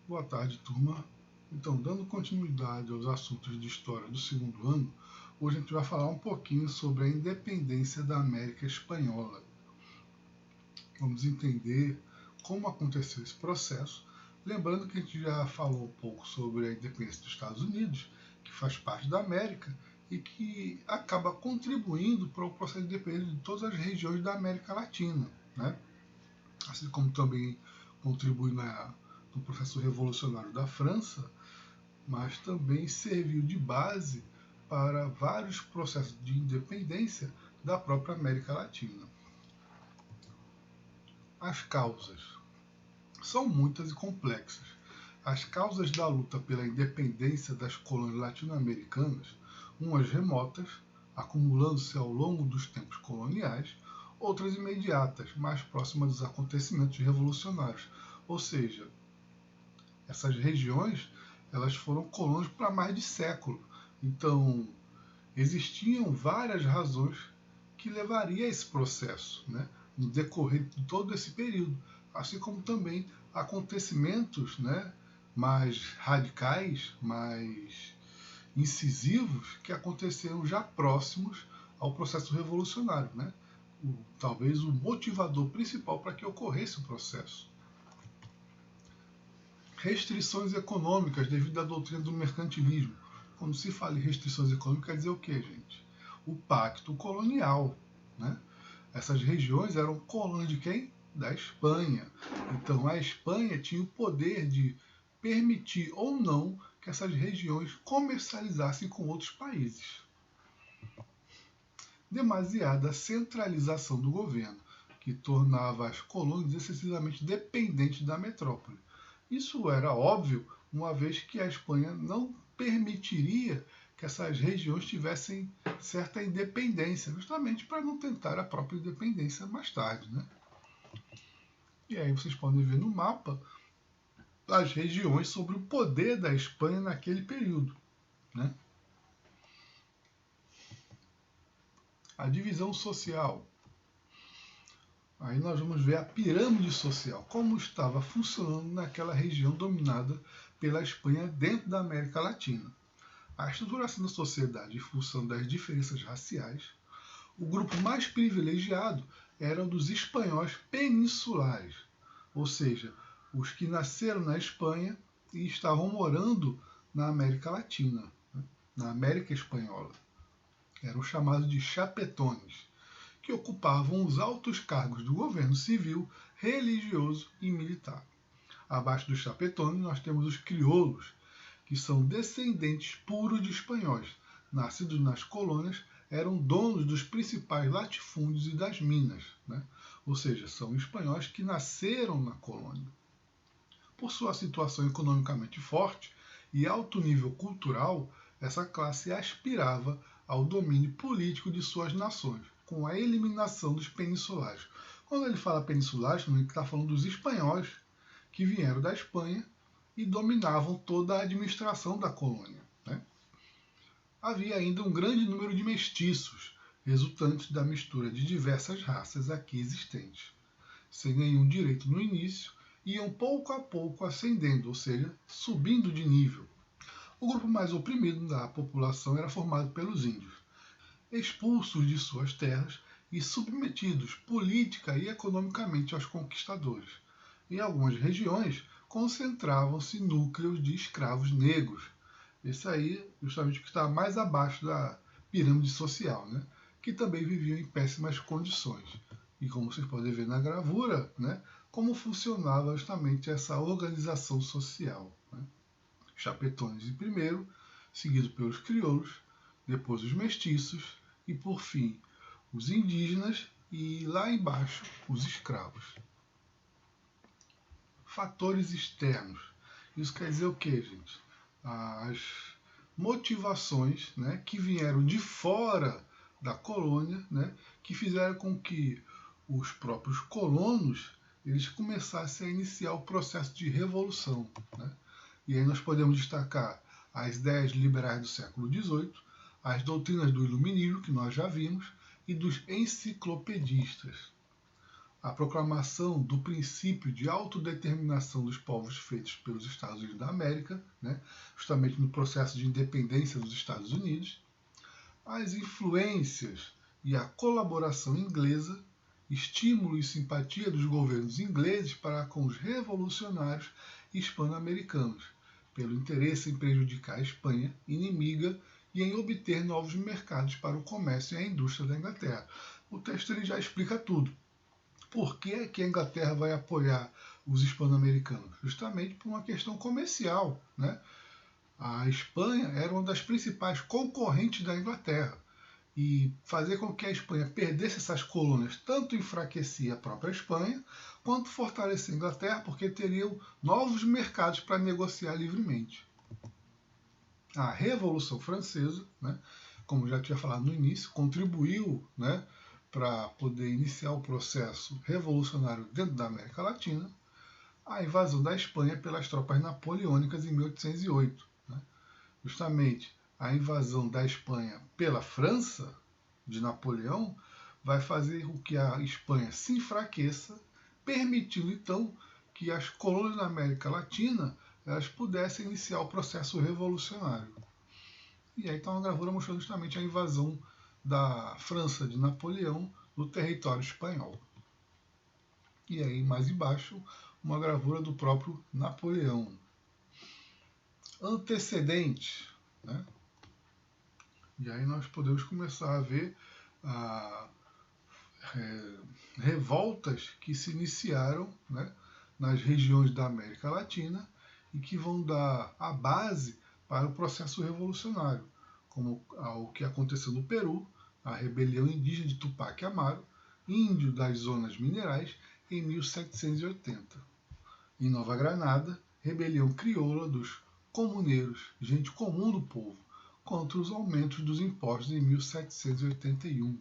Boa tarde, turma. Então, dando continuidade aos assuntos de história do segundo ano, hoje a gente vai falar um pouquinho sobre a independência da América Espanhola. Vamos entender como aconteceu esse processo, lembrando que a gente já falou um pouco sobre a independência dos Estados Unidos, que faz parte da América e que acaba contribuindo para o processo de independência de todas as regiões da América Latina, né? Assim como também contribui no processo revolucionário da França, mas também serviu de base para vários processos de independência da própria América Latina. As causas são muitas e complexas. As causas da luta pela independência das colônias latino-americanas, umas remotas, acumulando-se ao longo dos tempos coloniais, outras imediatas, mais próximas dos acontecimentos revolucionários. Ou seja, essas regiões elas foram colônias para mais de século. Então, existiam várias razões que levariam a esse processo, né, no decorrer de todo esse período, assim como também acontecimentos, né, mais radicais, mais incisivos, que aconteceram já próximos ao processo revolucionário, né? Talvez o motivador principal para que ocorresse o processo. Restrições econômicas devido à doutrina do mercantilismo. Quando se fala em restrições econômicas, quer dizer o quê, gente? O pacto colonial, né? Essas regiões eram colônias de quem? Da Espanha. Então a Espanha tinha o poder de permitir ou não que essas regiões comercializassem com outros países. Demasiada centralização do governo, que tornava as colônias excessivamente dependentes da metrópole. Isso era óbvio, uma vez que a Espanha não permitiria que essas regiões tivessem certa independência, justamente para não tentar a própria independência mais tarde, né? E aí vocês podem ver no mapa as regiões sobre o poder da Espanha naquele período, né? A divisão social. Aí nós vamos ver a pirâmide social, como estava funcionando naquela região dominada pela Espanha dentro da América Latina. A estruturação da sociedade em função das diferenças raciais. O grupo mais privilegiado era o dos espanhóis peninsulares, ou seja, os que nasceram na Espanha e estavam morando na América Latina, na América Espanhola. Eram chamados de chapetones, que ocupavam os altos cargos do governo civil, religioso e militar. Abaixo dos chapetones nós temos os crioulos, que são descendentes puros de espanhóis, nascidos nas colônias, eram donos dos principais latifúndios e das minas, né? Ou seja, são espanhóis que nasceram na colônia. Por sua situação economicamente forte e alto nível cultural, essa classe aspirava ao domínio político de suas nações, com a eliminação dos peninsulares. Quando ele fala peninsulares, ele está falando dos espanhóis que vieram da Espanha e dominavam toda a administração da colônia, né? Havia ainda um grande número de mestiços, resultantes da mistura de diversas raças aqui existentes. Sem nenhum direito no início, iam pouco a pouco ascendendo, ou seja, subindo de nível. O grupo mais oprimido da população era formado pelos índios, expulsos de suas terras e submetidos política e economicamente aos conquistadores. Em algumas regiões, concentravam-se núcleos de escravos negros. Esse aí, justamente, o que está mais abaixo da pirâmide social, né? Que também viviam em péssimas condições. E como vocês podem ver na gravura, né, como funcionava justamente essa organização social, né? Chapetones em primeiro, seguido pelos crioulos, depois os mestiços e, por fim, os indígenas e, lá embaixo, os escravos. Fatores externos. Isso quer dizer o quê, gente? As motivações, né, que vieram de fora da colônia, né, que fizeram com que os próprios colonos eles começassem a iniciar o processo de revolução, né? E aí nós podemos destacar as ideias liberais do século XVIII, as doutrinas do iluminismo, que nós já vimos, e dos enciclopedistas. a proclamação do princípio de autodeterminação dos povos feitos pelos Estados Unidos da América, né, justamente no processo de independência dos Estados Unidos, as influências e a colaboração inglesa, estímulo e simpatia dos governos ingleses para com os revolucionários hispano-americanos, pelo interesse em prejudicar a Espanha, inimiga, e em obter novos mercados para o comércio e a indústria da Inglaterra. O texto ele já explica tudo. Por que a Inglaterra vai apoiar os hispano-americanos? Justamente por uma questão comercial, né? A Espanha era uma das principais concorrentes da Inglaterra. E fazer com que a Espanha perdesse essas colônias tanto enfraquecia a própria Espanha, quanto fortalecia a Inglaterra, porque teriam novos mercados para negociar livremente. A Revolução Francesa, né, como já tinha falado no início, contribuiu, né, para poder iniciar o processo revolucionário dentro da América Latina. A invasão da Espanha pelas tropas napoleônicas em 1808. Né? Justamente a invasão da Espanha pela França, de Napoleão, vai fazer com que a Espanha se enfraqueça, permitindo então que as colônias da América Latina elas pudessem iniciar o processo revolucionário. E aí está uma gravura mostrando justamente a invasão da França de Napoleão no território espanhol. E aí mais embaixo uma gravura do próprio Napoleão. Antecedentes, né? E aí nós podemos começar a ver revoltas que se iniciaram, né, nas regiões da América Latina e que vão dar a base para o processo revolucionário, como o que aconteceu no Peru, a rebelião indígena de Tupac Amaru, índio das zonas minerais, em 1780. Em Nova Granada, rebelião crioula dos comuneiros, gente comum do povo, contra os aumentos dos impostos em 1781.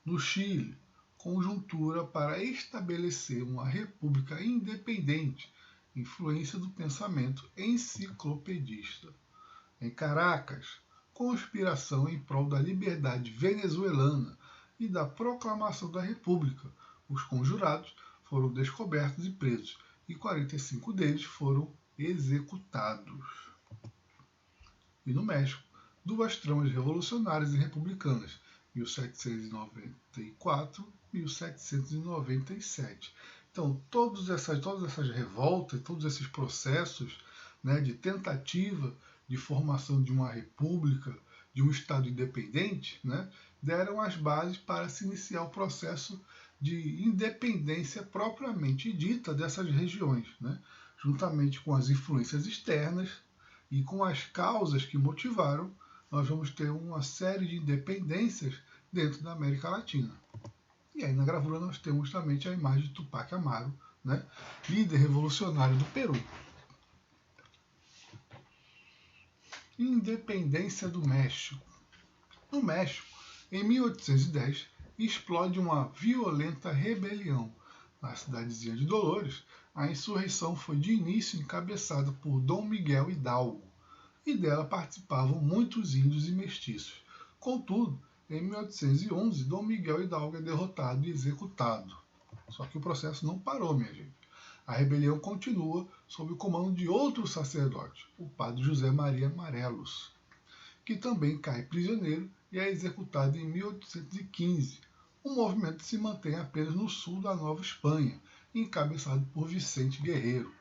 No Chile, conjuntura para estabelecer uma república independente, influência do pensamento enciclopedista. Em Caracas, conspiração em prol da liberdade venezuelana e da proclamação da república. Os conjurados foram descobertos e presos, e 45 deles foram executados. E no México, duas tramas revolucionárias e republicanas, 1794 e 1797. Então, todas essas revoltas, todos esses processos, né, de tentativa de formação de uma república, de um Estado independente, né, deram as bases para se iniciar o processo de independência propriamente dita dessas regiões, né, juntamente com as influências externas e com as causas que motivaram, nós vamos ter uma série de independências dentro da América Latina. E aí na gravura nós temos justamente a imagem de Tupac Amaru, né, líder revolucionário do Peru. Independência do México. No México, em 1810, explode uma violenta rebelião. Na cidadezinha de Dolores, a insurreição foi de início encabeçada por Dom Miguel Hidalgo, e dela participavam muitos índios e mestiços. Contudo, em 1811, Dom Miguel Hidalgo é derrotado e executado. Só que o processo não parou, minha gente. A rebelião continua sob o comando de outro sacerdote, o padre José Maria Morelos, que também cai prisioneiro e é executado em 1815. O movimento se mantém apenas no sul da Nova Espanha, encabeçado por Vicente Guerreiro.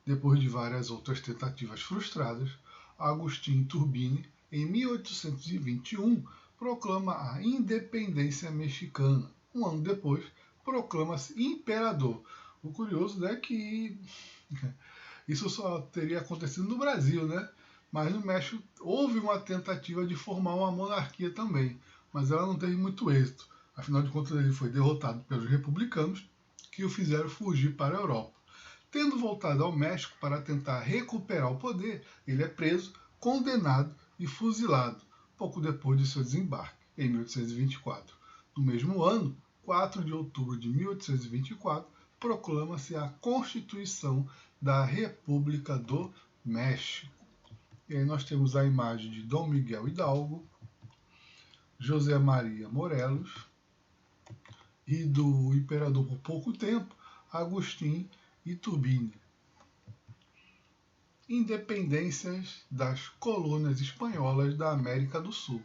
Depois de várias outras tentativas frustradas, Agustín Iturbide, em 1821, proclama a independência mexicana. Um ano depois, proclama-se imperador. O curioso é que isso só teria acontecido no Brasil, né? Mas no México houve uma tentativa de formar uma monarquia também, mas ela não teve muito êxito. Afinal de contas, ele foi derrotado pelos republicanos, que o fizeram fugir para a Europa. Tendo voltado ao México para tentar recuperar o poder, ele é preso, condenado e fuzilado, pouco depois de seu desembarque, em 1824. No mesmo ano, 4 de outubro de 1824, proclama-se a Constituição da República do México. E aí nós temos a imagem de Dom Miguel Hidalgo, José Maria Morelos e do imperador por pouco tempo, Agustín Iturbide. Independências das colônias espanholas da América do Sul,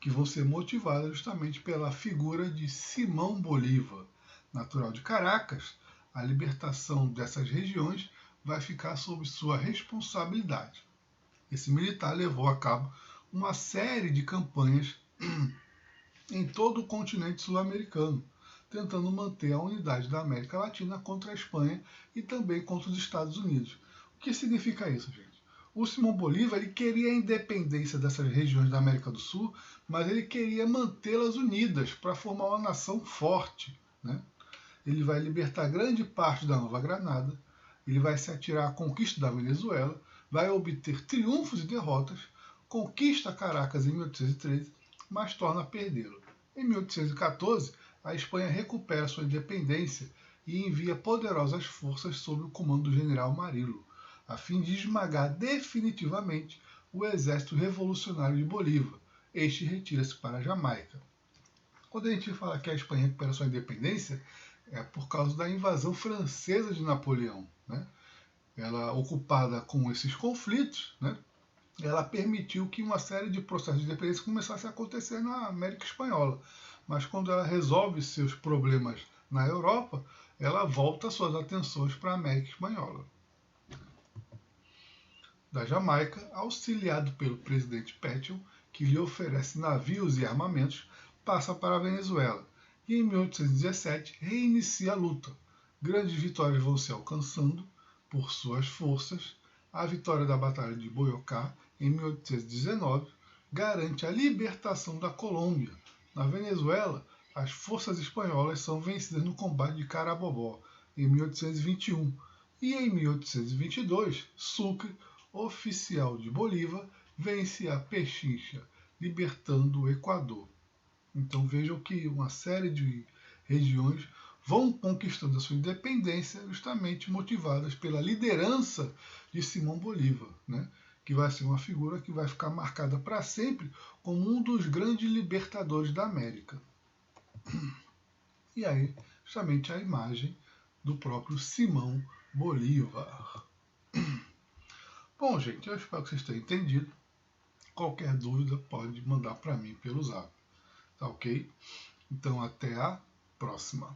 que vão ser motivadas justamente pela figura de Simão Bolívar. Natural de Caracas, a libertação dessas regiões vai ficar sob sua responsabilidade. Esse militar levou a cabo uma série de campanhas em todo o continente sul-americano, tentando manter a unidade da América Latina contra a Espanha e também contra os Estados Unidos. O que significa isso, gente? O Simão Bolívar ele queria a independência dessas regiões da América do Sul, mas ele queria mantê-las unidas para formar uma nação forte, né? Ele vai libertar grande parte da Nova Granada, ele vai se atirar à conquista da Venezuela, vai obter triunfos e derrotas, conquista Caracas em 1813, mas torna a perdê-lo. Em 1814, a Espanha recupera sua independência e envia poderosas forças sob o comando do general Marilo, a fim de esmagar definitivamente o exército revolucionário de Bolívar. Este retira-se para a Jamaica. Quando a gente fala que a Espanha recupera sua independência, é por causa da invasão francesa de Napoleão, né? Ela, ocupada com esses conflitos, né? Ela permitiu que uma série de processos de independência começasse a acontecer na América Espanhola. Mas quando ela resolve seus problemas na Europa, ela volta suas atenções para a América Espanhola. Da Jamaica, auxiliado pelo presidente Patton, que lhe oferece navios e armamentos, passa para a Venezuela e em 1817 reinicia a luta. Grandes vitórias vão se alcançando por suas forças. A vitória da Batalha de Boyacá, em 1819, garante a libertação da Colômbia. Na Venezuela, as forças espanholas são vencidas no combate de Carabobo, em 1821. E em 1822, Sucre, oficial de Bolívar, vence a Pechincha, libertando o Equador. Então vejam que uma série de regiões vão conquistando a sua independência justamente motivadas pela liderança de Simão Bolívar, né? Que vai ser uma figura que vai ficar marcada para sempre como um dos grandes libertadores da América. E aí, justamente a imagem do próprio Simão Bolívar. Bom, gente, eu espero que vocês tenham entendido. Qualquer dúvida pode mandar para mim pelo zap. Tá ok? Então, até a próxima.